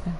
Yep.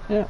Yeah. Yeah.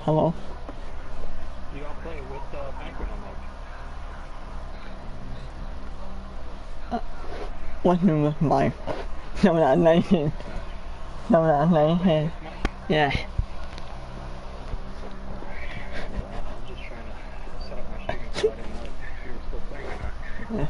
Hello? You all play with background mode. Working with my 19. Yeah. I'm just trying to set up my streaming so I didn't know if you were still playing or not. Yeah.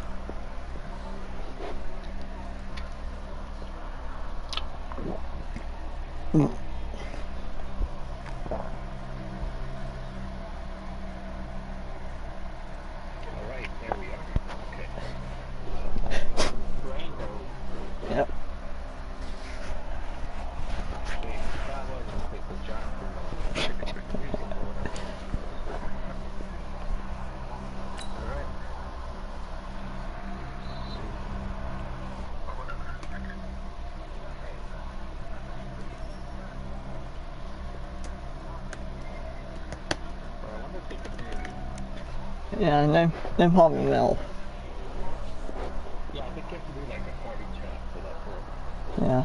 Alright, there we are. Okay. Brando. Yep. Yeah, they probably will. Yeah, I think you have to do like a party chat for that to work. Yeah.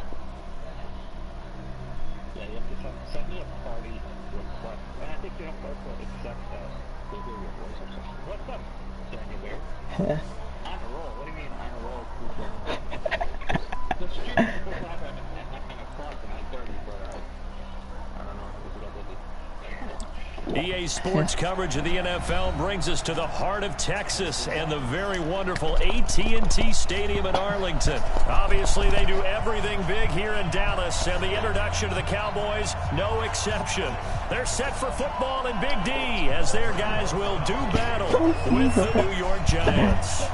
Yeah, you have to send me a party request. And I think you have to also accept that they hear your voice or something. What's up, Daniel Bear? Yeah. On a roll? What do you mean on a roll? The stream is supposed to happen at 9 o'clock to 9:30, but I don't know. We got busy. EA Sports coverage of the NFL brings us to the heart of Texas and the very wonderful AT&T Stadium in Arlington. Obviously, they do everything big here in Dallas, and the introduction to the Cowboys, no exception. They're set for football in Big D as their guys will do battle with the New York Giants.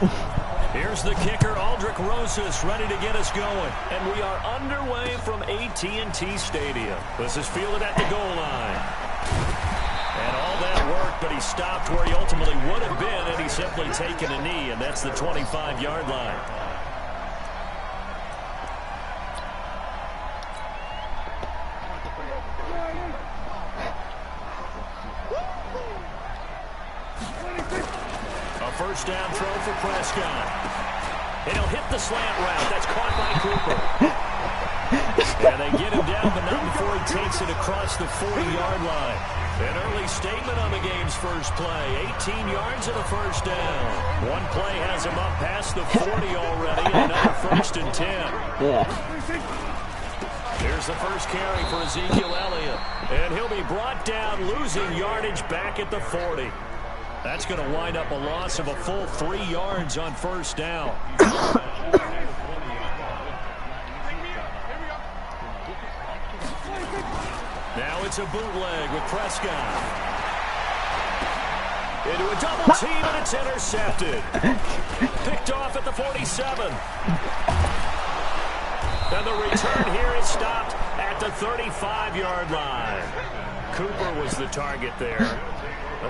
Here's the kicker, Aldrich Rosas, ready to get us going. And we are underway from AT&T Stadium. This is fielded at the goal line. And all that worked, but he stopped where he ultimately would have been, and he's simply taken a knee, and that's the 25-yard line. A first down throw for Prescott. And he'll hit the slant route. That's caught by Cooper. And they get him down, but not before he takes it across the 40-yard line. An early statement on the game's first play. 18 yards and a first down. One play has him up past the 40 already, and another first and 10. Yeah. Here's the first carry for Ezekiel Elliott. And he'll be brought down, losing yardage back at the 40. That's going to wind up a loss of a full 3 yards on first down. Now it's a bootleg with Prescott. Into a double team, and it's intercepted. Picked off at the 47. And the return here is stopped at the 35-yard line. Cooper was the target there.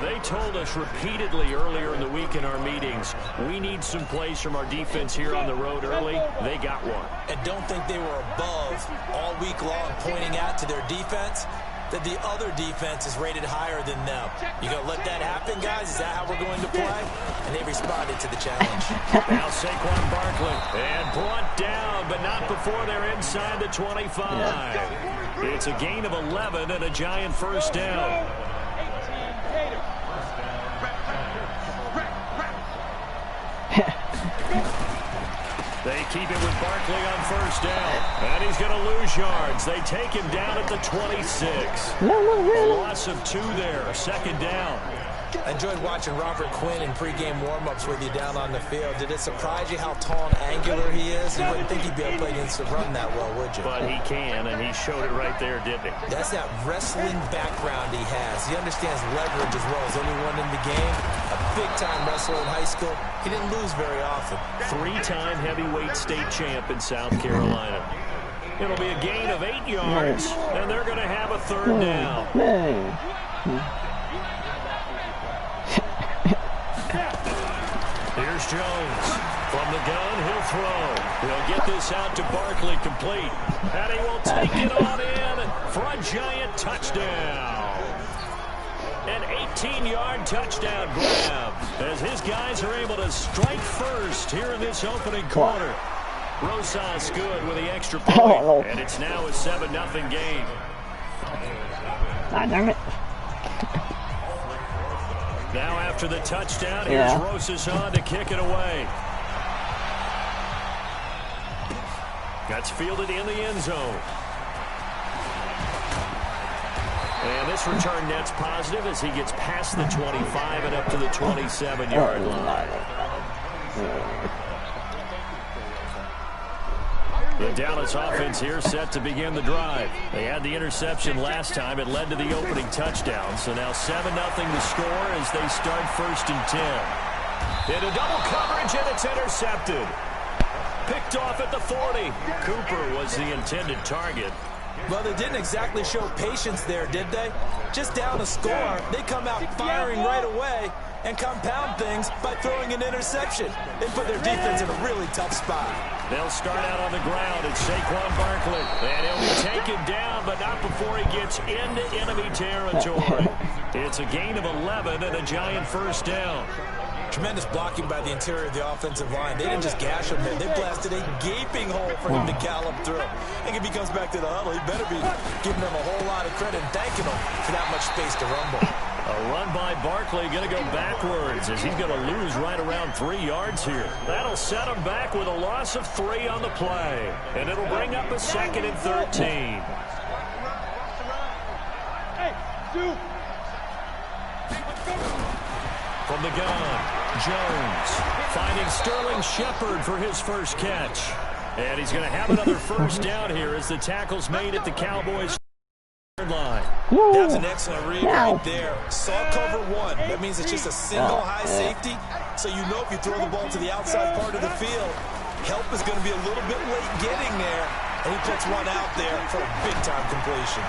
They told us repeatedly earlier in the week in our meetings, we need some plays from our defense here on the road early. They got one. And don't think they were above all week long pointing out to their defense that the other defense is rated higher than them. You going to let that happen, guys? Is that how we're going to play? And they responded to the challenge. Now Saquon Barkley. And brought down, but not before they're inside the 25. Yeah. It's a gain of 11 and a Giant first down. They keep it with Barkley on first down. And he's going to lose yards. They take him down at the 26. A loss of 2 there. Second down. I enjoyed watching Robert Quinn in pregame warm-ups with you down on the field. Did it surprise you how tall and angular he is? You wouldn't think he'd be able to play against the run that well, would you? But he can, and he showed it right there, didn't he? That's that wrestling background he has. He understands leverage as well as anyone in the game. A big-time wrestler in high school. He didn't lose very often. 3-time heavyweight state champ in South Carolina. It'll be a gain of 8 yards, and they're going to have a third down. Here's Jones. From the gun, he'll throw. He'll get this out to Barkley, complete. And he will take it on in for a Giant touchdown. An 18-yard touchdown grab as his guys are able to strike first here in this opening quarter. Rosas good with the extra point, and it's now a 7-0 game. Damn it. Now after the touchdown, here's Rosas on to kick it away. That's fielded in the end zone. And this return net's positive as he gets past the 25 and up to the 27-yard line. The Dallas offense here set to begin the drive. They had the interception last time. It led to the opening touchdown. So now 7-0 the score as they start 1st and 10. Into double coverage, and it's intercepted. Picked off at the 40. Cooper was the intended target. Well, they didn't exactly show patience there, did they? Just down a score, they come out firing right away and compound things by throwing an interception. They put their defense in a really tough spot. They'll start out on the ground. It's Saquon Barkley. And he'll be taken down, but not before he gets into enemy territory. It's a gain of 11 and a Giant first down. Tremendous blocking by the interior of the offensive line. They didn't just gash him, they blasted a gaping hole for him to gallop through. I think if he comes back to the huddle, he better be giving them a whole lot of credit and thanking them for that much space to rumble. A run by Barkley going to go backwards as he's going to lose right around 3 yards here. That'll set him back with a loss of 3 on the play. And it'll bring up a 2nd and 13. Hey, Stu! From the gun, Jones finding Sterling Shepard for his first catch. And he's going to have another first down here as the tackle's made at the Cowboys' line. That's an excellent read right there. Saw cover 1. That means it's just a single high safety. So you know if you throw the ball to the outside part of the field, help is going to be a little bit late getting there. And he puts one out there for a big-time completion.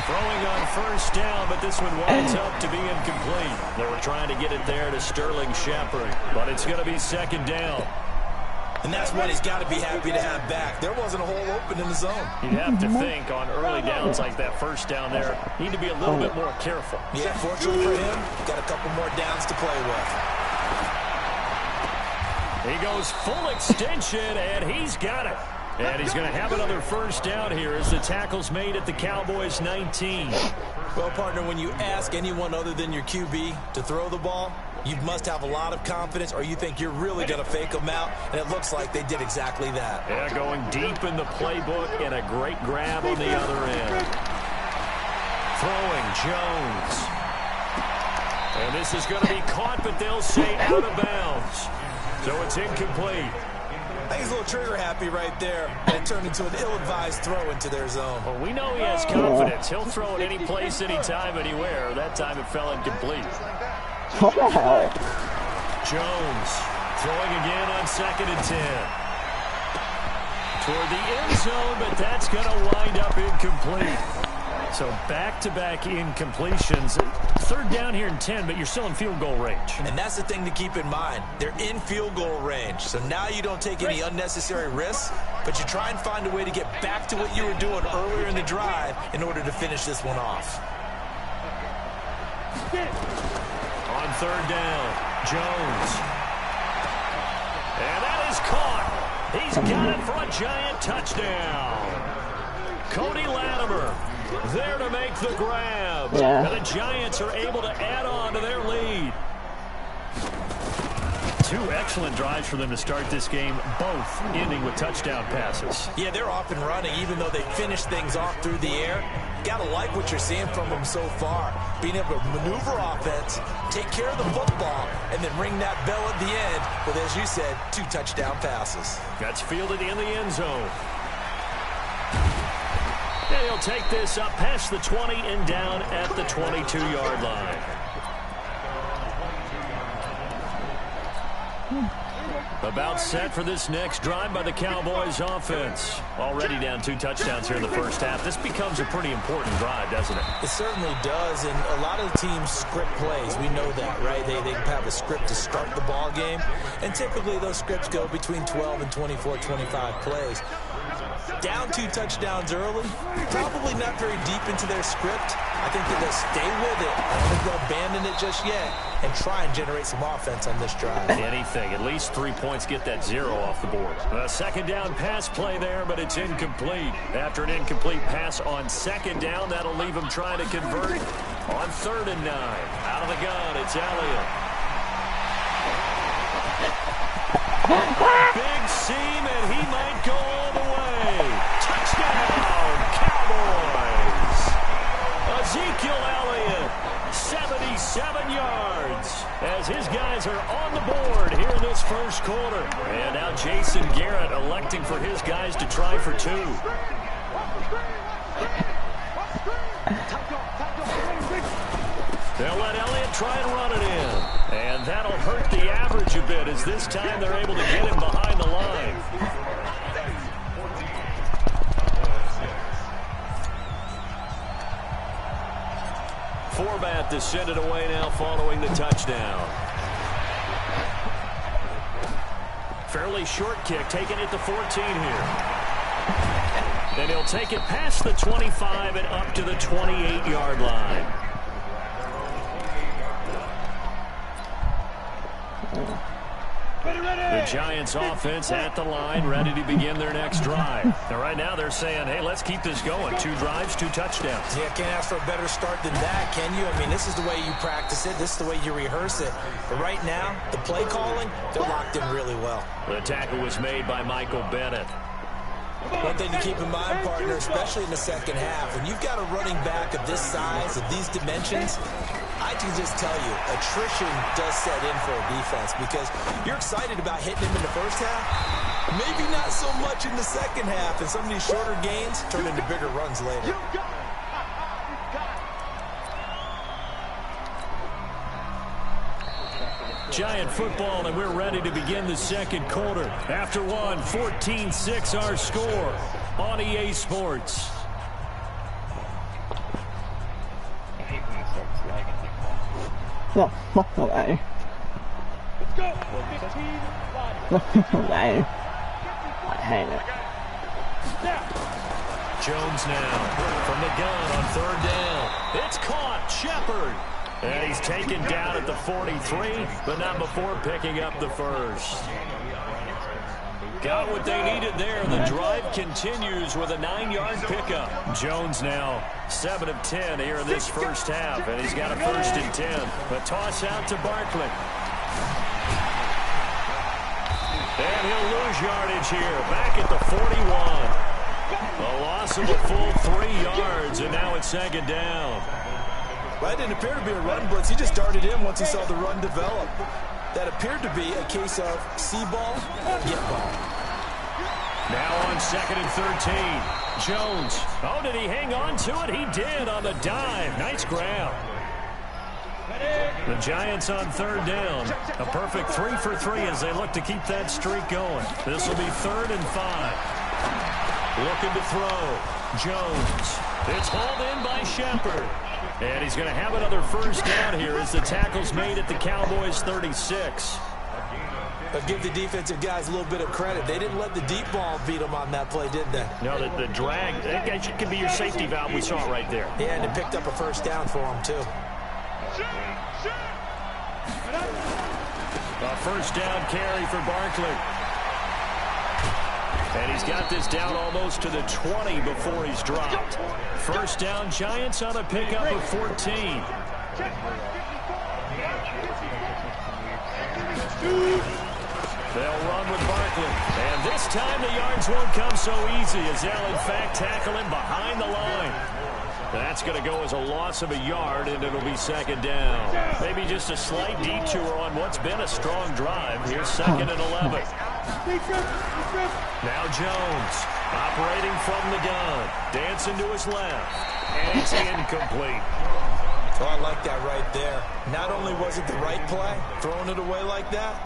Throwing on first down, but this one winds up to be incomplete. They were trying to get it there to Sterling Shepard, but it's going to be 2nd down. And that's what he's got to be happy to have back. There wasn't a hole open in the zone. You'd have to think on early downs like that first down there, need to be a little bit more careful. Yeah, fortunately for him, got a couple more downs to play with. He goes full extension, and he's got it. And he's going to have another first down here as the tackle's made at the Cowboys' 19. Well, partner, when you ask anyone other than your QB to throw the ball, you must have a lot of confidence, or you think you're really going to fake them out, and it looks like they did exactly that. Yeah, going deep in the playbook and a great grab on the other end. Throwing Jones. And this is going to be caught, but they'll say out of bounds. So it's incomplete. I think he's a little trigger happy right there, and it turned into an ill-advised throw into their zone. Well, we know he has confidence. He'll throw it any place, anytime, anywhere. That time it fell incomplete. Jones throwing again on 2nd and 10. toward the end zone, but that's going to wind up incomplete. So back-to-back incompletions. Third down here and 10, but you're still in field goal range. And that's the thing to keep in mind. They're in field goal range. So now you don't take any unnecessary risks, but you try and find a way to get back to what you were doing earlier in the drive in order to finish this one off. On third down, Jones. And that is caught. He's got it for a Giant touchdown. Cody Latimer there to make the grab. Yeah. And the Giants are able to add on to their lead. Two excellent drives for them to start this game, both ending with touchdown passes. Yeah, they're off and running, even though they finished things off through the air. Gotta like what you're seeing from them so far. Being able to maneuver offense, take care of the football, and then ring that bell at the end with, as you said, 2 touchdown passes. That's fielded in the end zone. And he'll take this up past the 20 and down at the 22-yard line. About set for this next drive by the Cowboys offense. Already down 2 touchdowns here in the first half. This becomes a pretty important drive, doesn't it? It certainly does, and a lot of teams script plays. We know that, right? They have a script to start the ball game, and typically those scripts go between 12 and 24, 25 plays. Down 2 touchdowns early, probably not very deep into their script. I think that they'll stay with it. I don't think they'll abandon it just yet and try and generate some offense on this drive. Anything, at least 3 points, get that 0 off the board. A second down pass play there, but it's incomplete. After an incomplete pass on second down, that'll leave him trying to convert on 3rd and 9. Out of the gun, it's Elliott. Big seam, and he might go all the way. Touchdown, Cowboys. Ezekiel Elliott, 77 yards, as his guys are on the board here in this first quarter. And now Jason Garrett electing for his guys to try for 2. They'll let Elliott try and run it in. And that'll hurt the average a bit, as this time they're able to get him behind the line. Forbat to send it away now following the touchdown. Fairly short kick, taking it to 14 here. And he'll take it past the 25 and up to the 28-yard line. The Giants offense at the line, ready to begin their next drive. And right now they're saying, hey, let's keep this going. 2 drives, 2 touchdowns. Yeah, can't ask for a better start than that, can you? I mean, this is the way you practice it. This is the way you rehearse it. But right now, the play calling, they're locked in really well. The tackle was made by Michael Bennett. One thing to keep in mind, partner, especially in the second half, when you've got a running back of this size, of these dimensions, I can just tell you, attrition does set in for a defense, because you're excited about hitting him in the first half, maybe not so much in the second half, and some of these shorter gains turn into bigger runs later. Giant football, and we're ready to begin the second quarter. After one, 14-6 our score on EA Sports. No, fuck away. Fuck away. I hate it. Jones now from the gun on 3rd down. It's caught, Shepard. And he's taken down at the 43, but not before picking up the first. Got what they needed there. The drive continues with a 9-yard pickup. Jones now 7 of 10 here in this first half, and he's got a 1st and 10. A toss out to Barkley. And he'll lose yardage here, back at the 41. A loss of a full 3 yards, and now it's 2nd down. Well, that didn't appear to be a run blitz. He just darted in once he saw the run develop. That appeared to be a case of see ball, get ball. Now on 2nd and 13. Jones. Oh, did he hang on to it? He did on the dive. Nice grab. The Giants on 3rd down. A perfect 3 for 3 as they look to keep that streak going. This will be 3rd and 5. Looking to throw. Jones. It's hauled in by Shepard. And he's going to have another first down here as the tackle's made at the Cowboys' 36. But give the defensive guys a little bit of credit. They didn't let the deep ball beat them on that play, did they? No, the drag, that could be your safety valve. We saw it right there. Yeah, and it picked up a first down for them, too. A first down carry for Barkley. And he's got this down almost to the 20 before he's dropped. First down, Giants on a pickup of 14. They'll run with Barkley. And this time the yards won't come so easy as they'll, in fact, tackle him behind the line. That's going to go as a loss of a yard, and it'll be second down. Maybe just a slight detour on what's been a strong drive. Here's second and 11. Now Jones, operating from the gun. Dancing to his left. And it's incomplete. Oh, I like that right there. Not only was it the right play, throwing it away like that,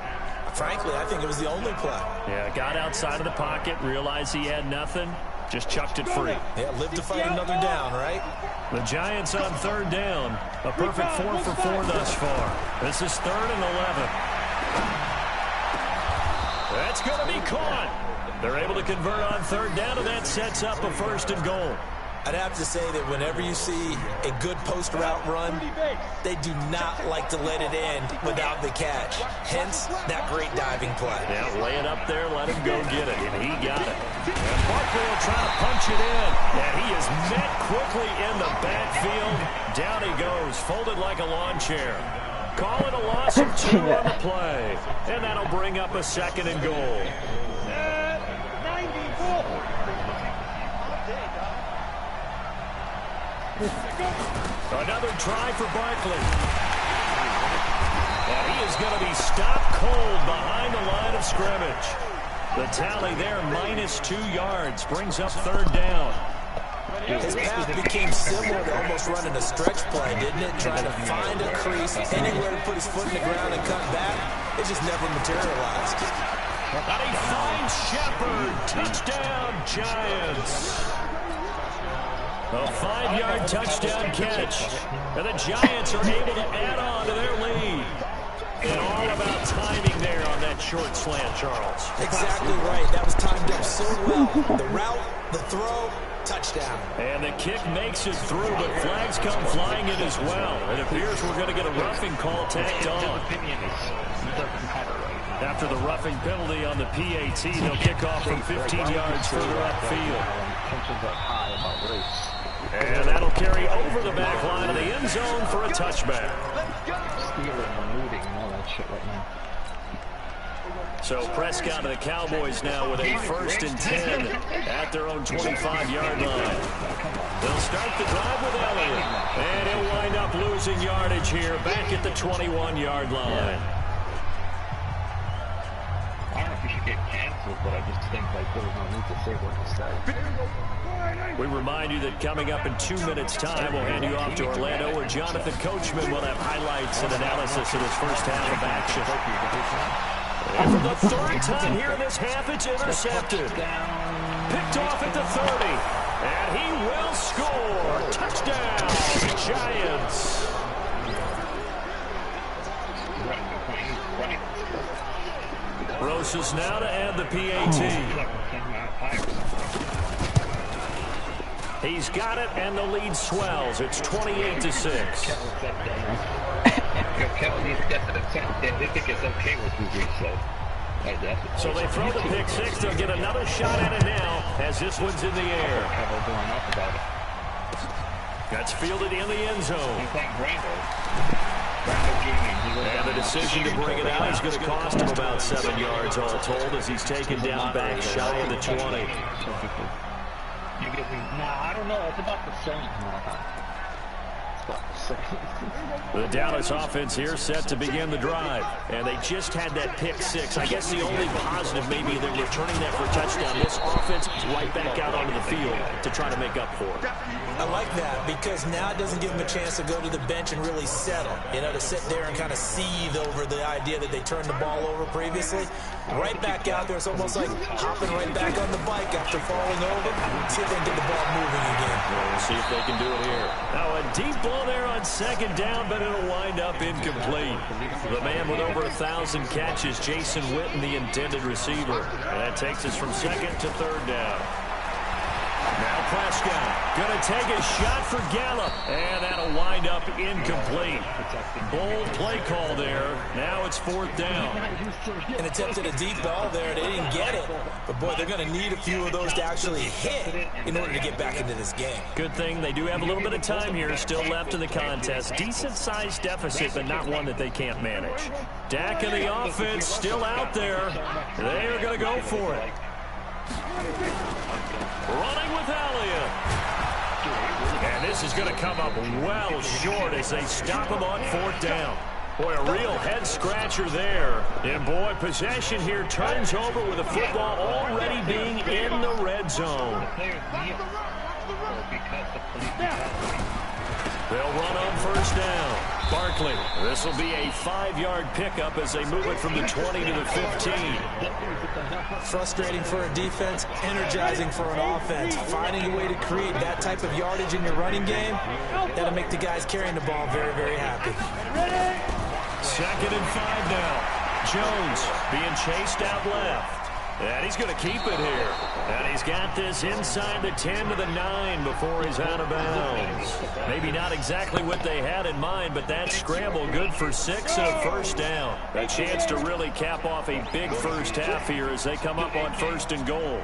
frankly, I think it was the only play. Yeah, got outside of the pocket, realized he had nothing, just chucked it free. Yeah, live to fight another down, right? The Giants on third down. A perfect 4 for 4 thus far. This is third and 11. That's going to be caught. They're able to convert on third down, and that sets up a first and goal. I'd have to say that whenever you see a good post route run, they do not like to let it in without the catch. Hence, that great diving play. Yeah, lay it up there, let him go get it, and he got it. And Barkley will try to punch it in, and he is met quickly in the backfield. Down he goes, folded like a lawn chair. Call it a loss of 2 on the play, and that'll bring up a second and goal. Another try for Barkley. And he is going to be stopped cold behind the line of scrimmage. The tally there, -2 yards, brings up third down. His path became similar to almost running a stretch play, didn't it? Trying to find a crease, anywhere to put his foot in the ground and cut back. It just never materialized. And he finds Shepard. Touchdown, Giants. A 5-yard touchdown catch. And the Giants are able to add on to their lead. And all about timing there on that short slant, Charles. Exactly right. That was timed up so well. The route, the throw, touchdown. And the kick makes it through, but flags come flying in as well. It appears we're going to get a roughing call tacked on. After the roughing penalty on the PAT, they'll kick off from 15 yards further upfield. And that'll carry over the back line of the end zone for a touchback. So Prescott and the Cowboys now with a 1st and 10 at their own 25-yard line. They'll start the drive with Elliott. And he'll wind up losing yardage here back at the 21-yard line. I don't know if you should get canceled, but I just think like there was no need to say what to say. We remind you that coming up in 2 minutes' time, we'll hand you off to Orlando, where Jonathan Coachman will have highlights and analysis of this first half of action. And for the third time here in this half, it's intercepted. Picked off at the 30. And he will score. Touchdown, Giants. Rosas now to add the PAT. He's got it, and the lead swells. It's 28-6. So they throw the pick six. They'll get another shot at it now as this one's in the air. That's fielded in the end zone. And the decision to bring it out is going to cost him about 7 yards all told as he's taken down back shy of the 20. Nah, I don't know. It's about the same. The Dallas offense here set to begin the drive. And they just had that pick six. I guess the only positive maybe they're returning that for a touchdown. This offense right back out onto the field to try to make up for it. I like that because now it doesn't give them a chance to go to the bench and really settle. You know, to sit there and kind of seethe over the idea that they turned the ball over previously. Right back out there. It's almost like hopping right back on the bike after falling over. See if they can get the ball moving again. We'll see if they can do it here. Now a deep ball there on second down, but it'll wind up incomplete. The man with over 1,000 catches, Jason Witten, the intended receiver. And that takes us from second to third down. Now Prescott going to take a shot for Gallup, and that'll wind up incomplete. Bold play call there. Now it's fourth down. An attempt at a deep ball there. They didn't get it. But, boy, they're going to need a few of those to actually hit in order to get back into this game. Good thing they do have a little bit of time here still left in the contest. Decent-sized deficit, but not one that they can't manage. Dak and the offense still out there. They are going to go for it. Running with Elliott. And this is going to come up well short as they stop him on fourth down. Boy, a real head-scratcher there. And, boy, possession here turns over with the football already being in the red zone. They'll run on first down. Barkley, this will be a 5-yard pickup as they move it from the 20 to the 15. Frustrating for a defense, energizing for an offense. Finding a way to create that type of yardage in your running game, that'll make the guys carrying the ball very, very happy. Second and 5 now. Jones being chased out left. And he's going to keep it here. And he's got this inside the 10 to the 9 before he's out of bounds. Maybe not exactly what they had in mind, but that scramble good for 6 and a first down. A chance to really cap off a big first half here as they come up on first and goal.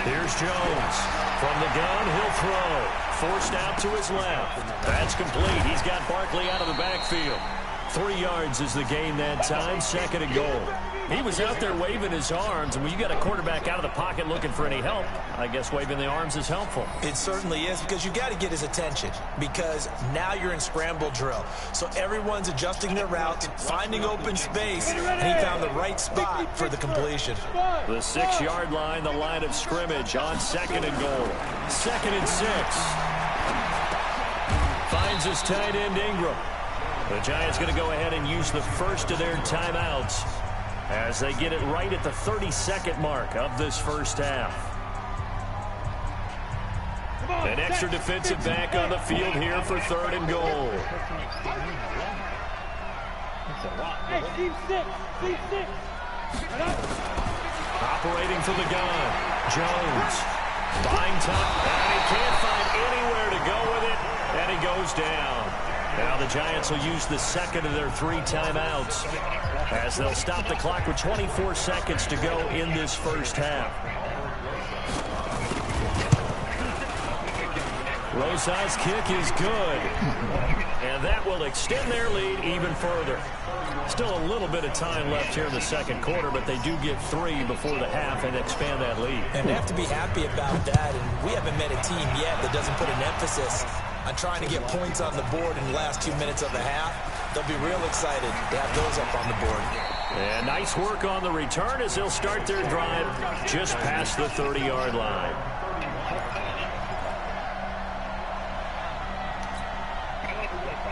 Here's Jones. From the gun, he'll throw. Forced out to his left. That's complete. He's got Barkley out of the backfield. 3 yards is the gain that time, second and goal. He was out there waving his arms, and when you got a quarterback out of the pocket looking for any help, I guess waving the arms is helpful. It certainly is, because you got to get his attention, because now you're in scramble drill. So everyone's adjusting their routes, finding open space, and he found the right spot for the completion. The 6-yard line, the line of scrimmage on second and goal. Second and 6. Finds his tight end Ingram. The Giants going to go ahead and use the first of their timeouts as they get it right at the 32nd mark of this first half. An extra defensive back on the field here for third and goal. Operating from the gun. Jones. Buying time. And he can't find anywhere to go with it. And he goes down. Now the Giants will use the second of their 3 timeouts as they'll stop the clock with 24 seconds to go in this first half. Rosa's kick is good. And that will extend their lead even further. Still a little bit of time left here in the second quarter, but they do get 3 before the half and expand that lead. And they have to be happy about that. And we haven't met a team yet that doesn't put an emphasis on trying to get points on the board in the last 2 minutes of the half. They'll be real excited to have those up on the board. And nice work on the return as they'll start their drive just past the 30-yard line.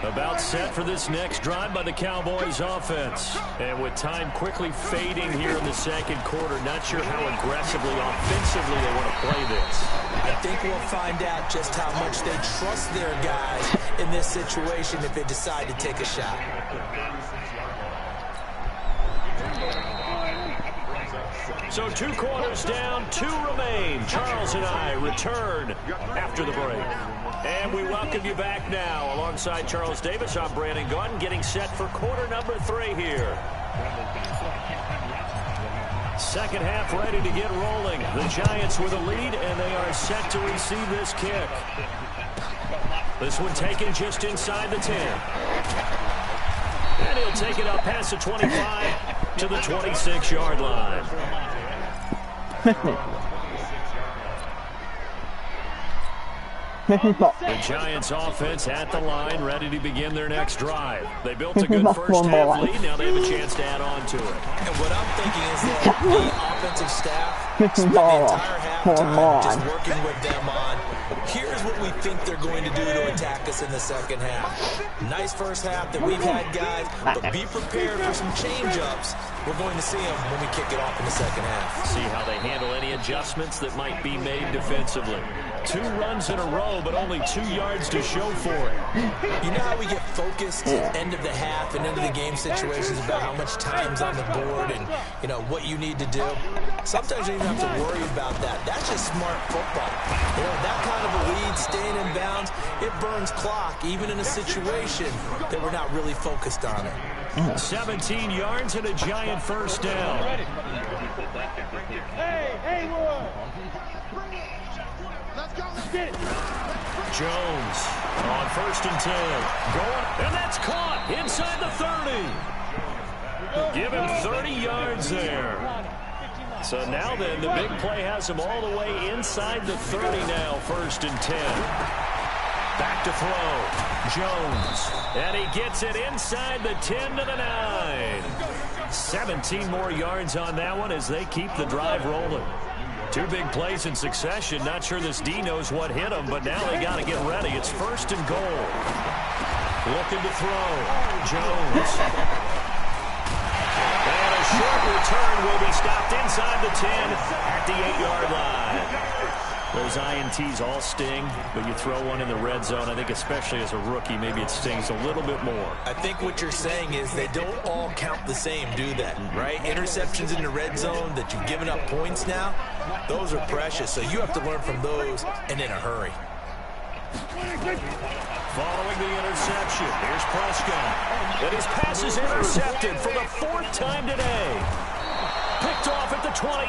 About set for this next drive by the Cowboys offense. And with time quickly fading here in the second quarter, not sure how aggressively, offensively they want to play this. I think we'll find out just how much they trust their guys in this situation if they decide to take a shot. So 2 quarters down, 2 remain. Charles and I return after the break. And we welcome you back now. Alongside Charles Davis, I'm Brandon Gordon, getting set for quarter number 3 here. Second half ready to get rolling. The Giants with a lead, and they are set to receive this kick. This one taken just inside the 10. And he'll take it up past the 25 to the 26-yard line. The Giants offense at the line, ready to begin their next drive. They built a good first half lead. Now they have a chance to add on to it. And what I'm thinking is that the offensive staff spent the entire halftime just working with them on, here's what we think they're going to do to attack us in the second half. Nice first half that we've had, guys, but be prepared for some change-ups. We're going to see them when we kick it off in the second half. See how they handle any adjustments that might be made defensively. 2 runs in a row, but only 2 yards to show for it. You know how we get focused at end of the half and end of the game situations about how much time's on the board and, you know, what you need to do? Sometimes you don't even have to worry about that. That's just smart football. You know, that kind of a lead, staying in bounds, it burns clock, even in a situation that we're not really focused on it. 17 yards and a Giant first down. Hey, Roy. Jones on 1st and 10. Going, and that's caught inside the 30. Give him 30 yards there. So now then, the big play has him all the way inside the 30 now, 1st and 10. Back to throw. Jones. And he gets it inside the 10 to the 9. 17 more yards on that one as they keep the drive rolling. 2 big plays in succession. Not sure this D knows what hit him, but now they got to get ready. It's 1st and goal. Looking to throw. Jones. And a short return will be stopped inside the 10 at the 8-yard line. Those INTs all sting, but you throw one in the red zone, I think especially as a rookie, maybe it stings a little bit more. I think what you're saying is they don't all count the same, do they? Right? Interceptions in the red zone that you've given up points now, those are precious. So you have to learn from those and in a hurry. Following the interception, here's Prescott. And his pass is intercepted for the 4th time today. Picked off at the 28,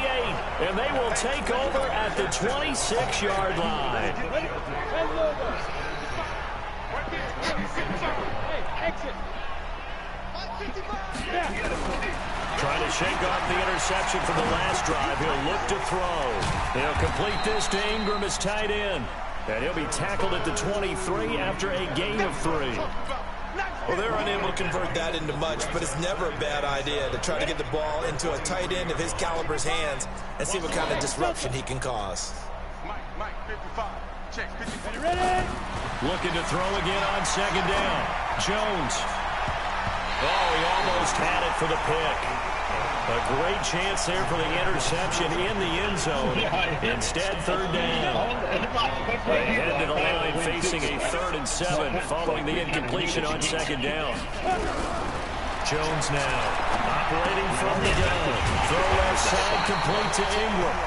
and they will take over at the 26-yard line. Trying to shake off the interception from the last drive. He'll look to throw. He'll complete this to Ingram as tight end. And he'll be tackled at the 23 after a gain of 3. Well, they're unable to convert that into much, but it's never a bad idea to try to get the ball into a tight end of his caliber's hands and see what kind of disruption he can cause. Looking to throw again on 2nd down. Jones. Oh, he almost had it for the pick. A great chance there for the interception in the end zone. Instead, 3rd down. Ahead to the line, facing a 3rd and 7, following the incompletion on 2nd down. Jones now, operating from the gun. Throw left side, complete to Ingram.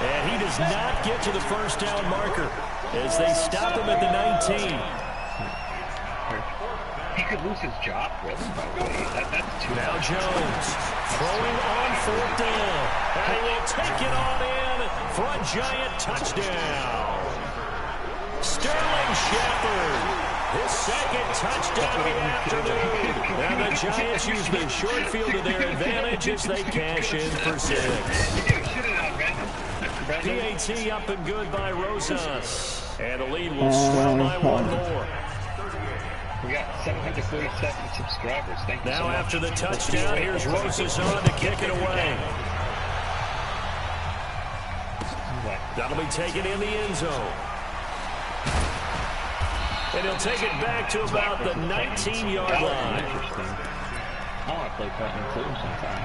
And he does not get to the 1st down marker as they stop him at the 19. He could lose his job for him, by the way. That's too now Jones throwing on 4th down. And he will take it on in for a Giant touchdown. Sterling Shepard, his 2nd touchdown of the afternoon. And the Giants use the short field to their advantage as they cash in for 6. PAT up and good by Rosas. And the lead will swell by 1 more. We got 747 subscribers. Thank you now so much. After the touchdown, here's Rosas on to kick it away. That'll be taken in the end zone. And he'll take it back to about the 19-yard line. I want to play Putnam too sometime.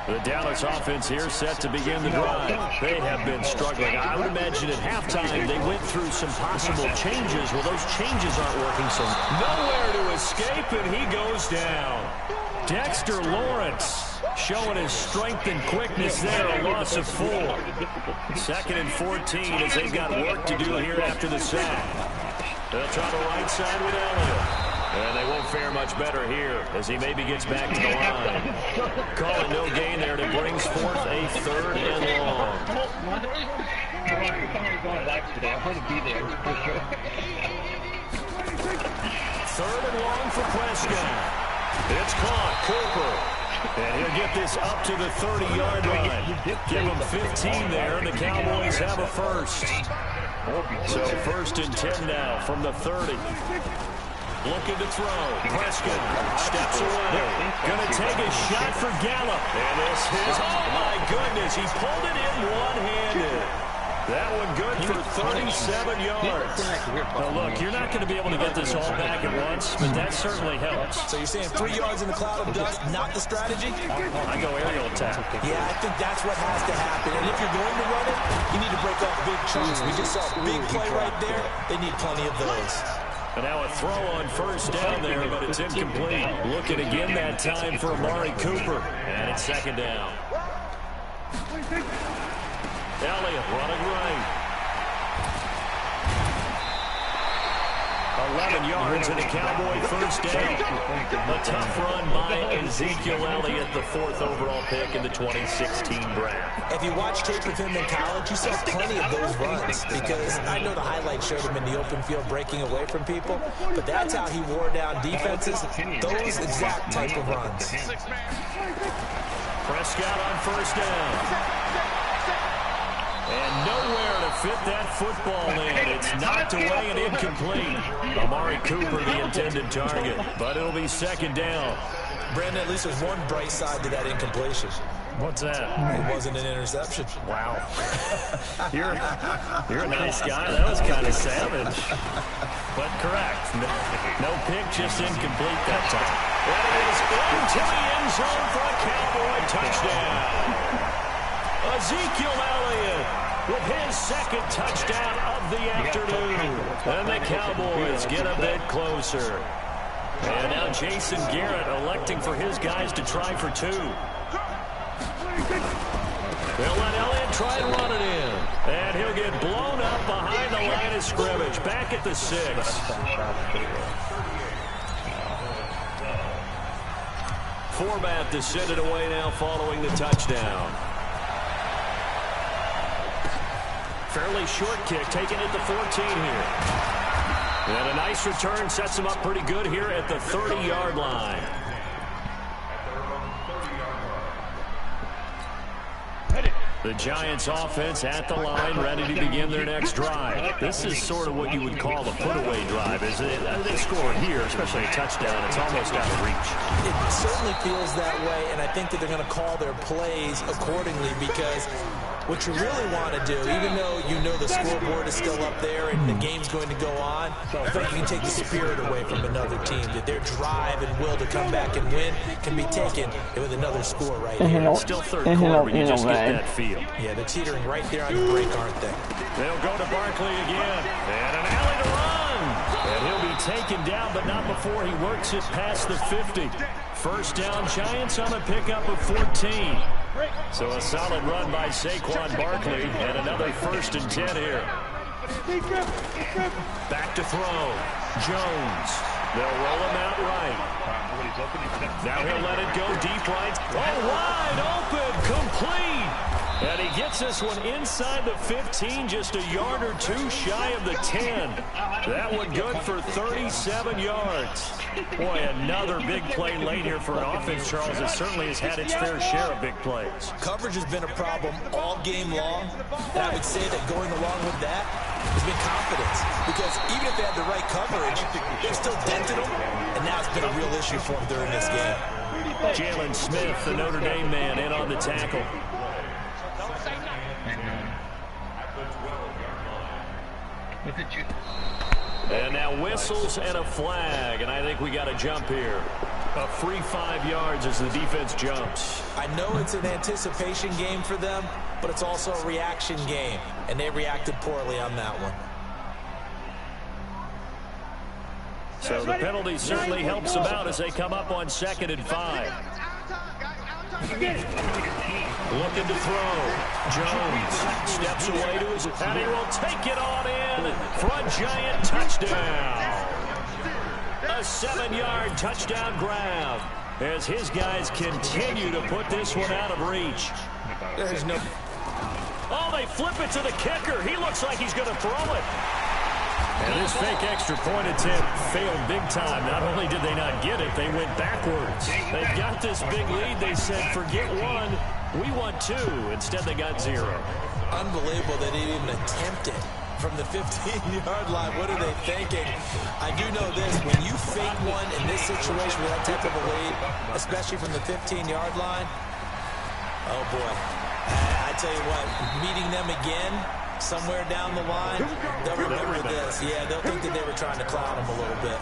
The Dallas offense here set to begin the drive. They have been struggling. I would imagine at halftime they went through some possible changes. Well, those changes aren't working, so nowhere to escape, and he goes down. Dexter Lawrence showing his strength and quickness there, a loss of 4. 2nd and 14 as they've got work to do here after the sack. They'll try the right side with Elliott. And they won't fare much better here as he maybe gets back to the line. Call it no gain there, and it brings forth a 3rd and long. Going live today. I want to be there for sure. 3rd and long for Prescott. It's caught. Cooper. And he'll get this up to the 30-yard line. Give him 15 there, and the Cowboys have a 1st. So 1st and 10 now from the 30. Looking to throw. Prescott steps away. Going to take a shot for Gallup. And this is, oh my goodness, he pulled it in one-handed. That one good for 37 yards. Now look, you're not going to be able to get this all back at once, but that certainly helps. So you're saying 3 yards in the cloud of dust, not the strategy? I go aerial attack. Yeah, I think that's what has to happen. And if you're going to run it, you need to break off big chunks. We just saw a big play right there. They need plenty of those. And now a throw on 1st down there, but it's incomplete. Looking again that time for Amari Cooper. And it's 2nd down. Elliott running right. 11 yards and a Cowboy 1st down. A tough run by Ezekiel Elliott, the 4th overall pick in the 2016 draft. If you watch tape with him in college, you saw plenty of those runs because I know the highlights showed him in the open field breaking away from people, but that's how he wore down defenses, those exact type of runs. Prescott on 1st down. And nowhere to fit that football in. It's knocked away and incomplete. Amari Cooper, the intended target, but it'll be 2nd down. Brandon, at least there's one bright side to that incompletion. What's that? It wasn't an interception. Wow. You're a nice guy. That was kind of savage. But correct. No pick, just incomplete that time. That is into the end zone for a Cowboy touchdown. Ezekiel Elliott with his 2nd touchdown of the afternoon. And the Cowboys get a bit closer. And now Jason Garrett electing for his guys to try for 2. They'll let Elliott try and run it in. And he'll get blown up behind the line of scrimmage. Back at the 6. Forbath to send it away now following the touchdown. Fairly short kick, taken at the 14 here. And a nice return sets him up pretty good here at the 30-yard line. The Giants offense at the line, ready to begin their next drive. This is sort of what you would call a put-away drive, isn't it? They score here, especially a touchdown. It's almost out of reach. It certainly feels that way, and I think that they're going to call their plays accordingly because what you really want to do, even though you know the scoreboard is still up there and the game's going to go on, I think you can take the spirit away from another team, that their drive and will to come back and win can be taken with another score right here. It's still 3rd quarter, but you just get that feel. Yeah, they're teetering right there on the break, aren't they? They'll go to Barkley again. And an alley to run. And he'll be taken down, but not before he works it past the 50. 1st down, Giants on a pickup of 14. So a solid run by Saquon Barkley, and another 1st and 10 here. Back to throw. Jones. They'll roll him out right. Now he'll let it go deep right. Oh, wide open, complete. And he gets this one inside the 15, just a yard or 2 shy of the 10. That one good for 37 yards. Boy, another big play late here for an offense, Charles, that certainly has had its fair share of big plays. Coverage has been a problem all game long, and I would say that going along with that has been confidence. Because even if they had the right coverage, they've still dented them, and now it's been a real issue for them during this game. Jalen Smith, the Notre Dame man, in on the tackle. And now whistles and a flag, and I think we got a jump here. A free 5 yards as the defense jumps. I know it's an anticipation game for them, but it's also a reaction game, and they reacted poorly on that one. So the penalty certainly helps them out as they come up on 2nd and 5. Looking to throw. Jones steps away to his, and he will take it on in for a Giant touchdown. A 7-yard touchdown grab as his guys continue to put this one out of reach. There's no... Oh, they flip it to the kicker. He looks like he's going to throw it. And this fake extra point attempt failed big time. Not only did they not get it, they went backwards. They got this big lead. They said, forget 1, we want 2. Instead, they got 0. Unbelievable they didn't even attempt it. from the 15-yard line. What are they thinking? I do know this. When you fake one in this situation with that type of a lead, especially from the 15-yard line, oh, boy. I tell you what, meeting them again somewhere down the line, they'll remember this. Yeah, they'll think that they were trying to clown them a little bit.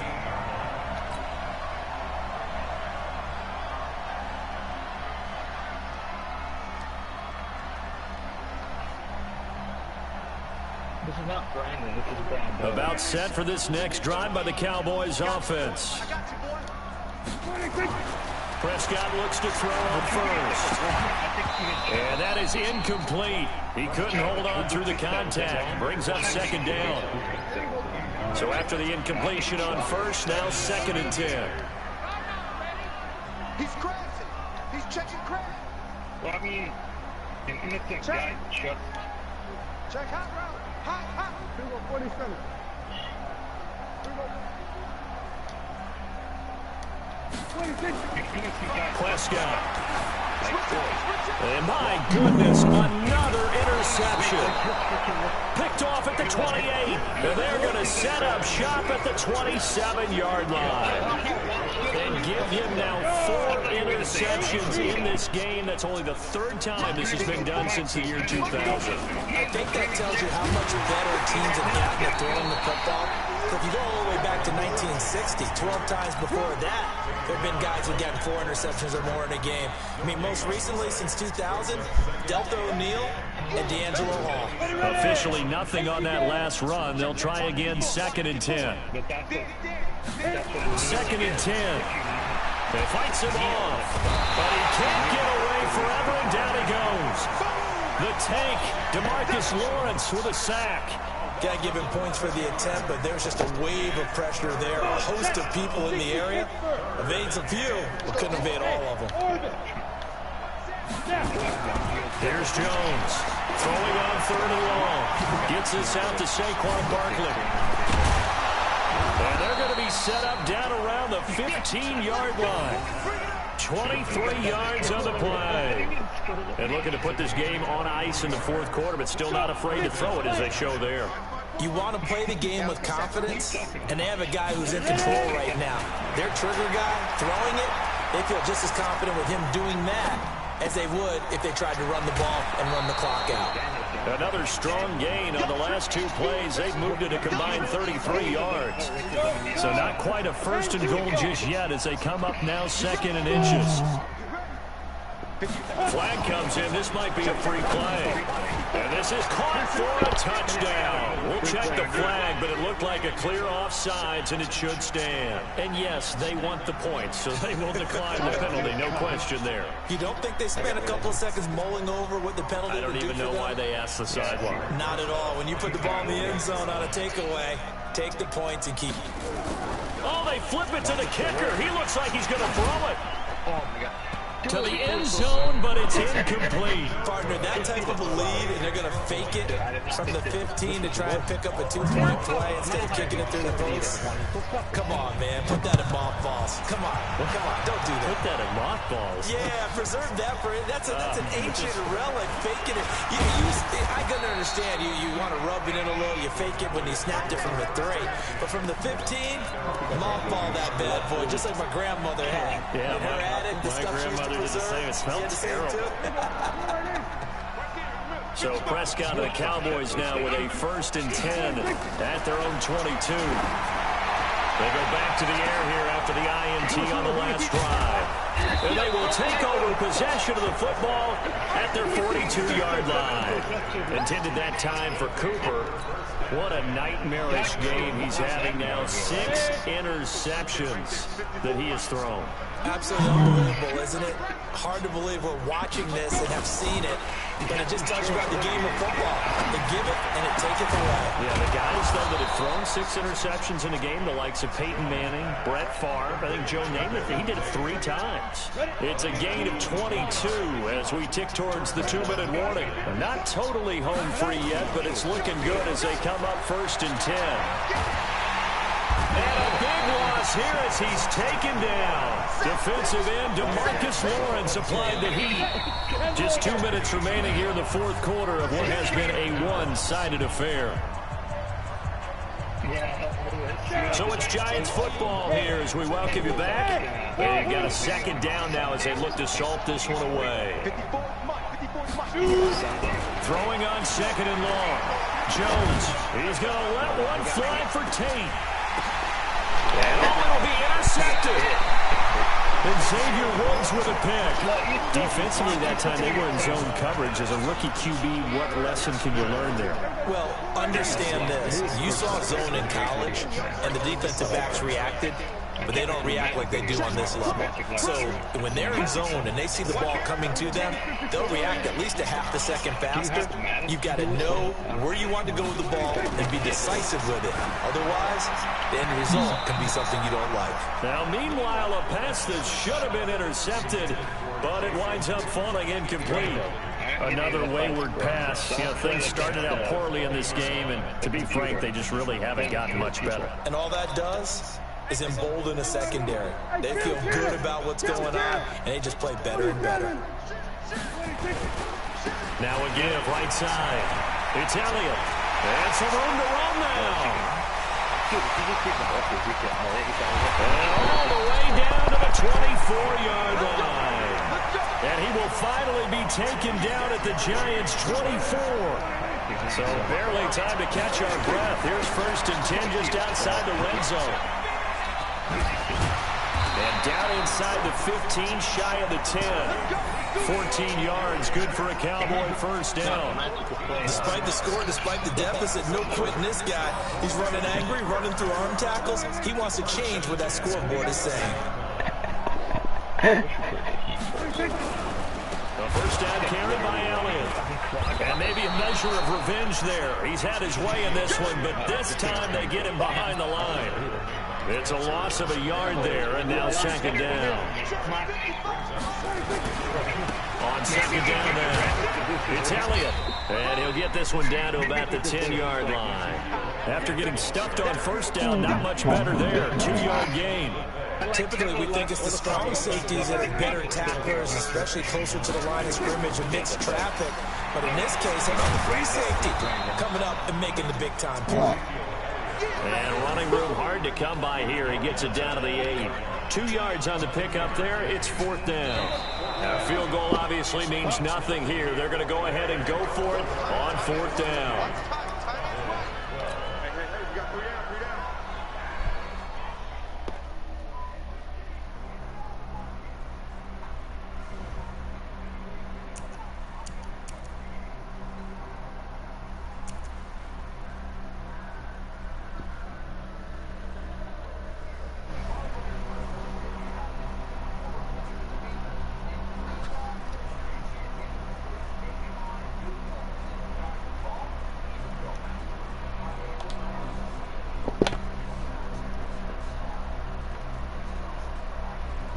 This is not Brandon. This is Brandon. About set for this next drive by the Cowboys offense. Prescott looks to throw on first. And that is incomplete. He couldn't hold on through the contact. Brings up second down. So after the incompletion on first, now 2nd and 10. He's crazy. He's checking crazy. Well, I mean, an innocent guy just... Check hot route. Hot. 247. Prescott. And my goodness, another interception. Picked off at the 28. And they're going to set up shop at the 27-yard line. And give him now 4 interceptions in this game. That's only the 3rd time this has been done since the year 2000. I think that tells you how much better teams have gotten at throwing the football. If you go all the way back to 1960, 12 times before that, there have been guys who've gotten 4 interceptions or more in a game. I mean, most recently, since 2000, Delta O'Neal and D'Angelo Hall. Officially nothing on that last run. They'll try again, 2nd and 10. 2nd and 10. They fights him off, but he can't get away forever, and down he goes. The tank, DeMarcus Lawrence with a sack. Got to give him points for the attempt, but there's just a wave of pressure there. A host of people in the area. Evades a few, but couldn't evade all of them. Here's Jones. Throwing on 3rd and long. Gets this out to Saquon Barkley. And they're going to be set up down around the 15-yard line. 23 yards on the play. And looking to put this game on ice in the 4th quarter, but still not afraid to throw it as they show there. You want to play the game with confidence, and they have a guy who's in control right now. Their trigger guy throwing it, they feel just as confident with him doing that as they would if they tried to run the ball and run the clock out. Another strong gain on the last 2 plays. They've moved it a combined 33 yards. So not quite a 1st and goal just yet as they come up now 2nd and inches. Flag comes in. This might be a free play. And this is caught for a touchdown. We'll check the flag, but it looked like a clear offsides, and it should stand. And yes, they want the points, so they will decline the penalty. No question there. You don't think they spent a couple of seconds mulling over what the penalty I don't would do even for know them? why they asked the sideline. Not at all. When you put the ball in the end zone on a takeaway, take the points and keep. Oh, they flip it to the kicker. He looks like he's going to throw it. Oh, my God. To the end zone, but it's incomplete. Partner, that type of a lead, and they're going to fake it from the 15 to try and pick up a 2-point play instead of kicking it through the post. Come on, man. Put that in mothballs. Come on. Don't do that. Put that in mothballs. Yeah, preserve that for it. That's an ancient relic. Faking it. I can understand you want to rub it in a little. You fake it when you snapped it from the 3. But from the 15, mothball that bad boy, just like my grandmother had. Yeah, in her attic, the stuff she used to did the preserve. same. It smelled terrible. So Prescott and the Cowboys now with a 1st and 10 at their own 22. They go back to the air here after the INT on the last drive. And they will take over possession of the football at their 42-yard line. Intended that time for Cooper. What a nightmarish game he's having now. 6 interceptions that he has thrown. Absolutely unbelievable, isn't it? Hard to believe we're watching this and have seen it, but it just tells you about the game of football. They give it and it taketh away. Yeah, the guys, though, that have thrown 6 interceptions in a game, the likes of Peyton Manning, Brett Favre, I think Joe Namath, he did it 3 times. It's a gain of 22 as we tick towards the 2-minute warning. Not totally home free yet, but it's looking good as they come up 1st and 10. And a big loss here as he's taken down. Defensive end DeMarcus Lawrence applied the heat. Just 2 minutes remaining here in the 4th quarter of what has been a one-sided affair. So it's Giants football here as we welcome you back. They've got a second down now as they look to salt this one away. Throwing on second and long. Jones, he's going to let one fly for Tate. And it'll be intercepted. And Xavier Woods with a pick. Defensively that time, they were in zone coverage. As a rookie QB, what lesson can you learn there? Well, understand this. You saw zone in college, and the defensive backs reacted, but they don't react like they do on this level. So when they're in zone and they see the ball coming to them, they'll react at least a half a second faster. You've got to know where you want to go with the ball and be decisive with it. Otherwise, the end result can be something you don't like. Now, meanwhile, a pass that should have been intercepted, but it winds up falling incomplete. Another wayward pass. You know, things started out poorly in this game, and to be frank, they just really haven't gotten much better. And all that does is embolden the secondary. They feel good about what's going on, and they just play better and better. Now a give, right side. It's Elliott. And some room to run now. And all the way down to the 24-yard line. And he will finally be taken down at the Giants' 24. So barely time to catch our breath. Here's 1st and 10 just outside the red zone. And down inside the 15, shy of the 10. 14 yards, good for a Cowboy first down. Despite the score, despite the deficit, no quitting this guy. He's running angry, running through arm tackles. He wants to change what that scoreboard is saying. A first down carry by Elliott. And maybe a measure of revenge there. He's had his way in this one, but this time they get him behind the line. It's a loss of a yard there, and now second down. On second down there, it's Elliott. And he'll get this one down to about the 10-yard line. After getting stuffed on first down, not much better there. 2-yard gain. Typically, we think it's the strong safeties that are better tacklers, especially closer to the line of scrimmage amidst traffic. But in this case, another free safety coming up and making the big-time play. And running room hard to come by here. He gets it down to the 8. 2 yards on the pickup there. It's 4th down. Now, a field goal obviously means nothing here. They're going to go ahead and go for it on 4th down.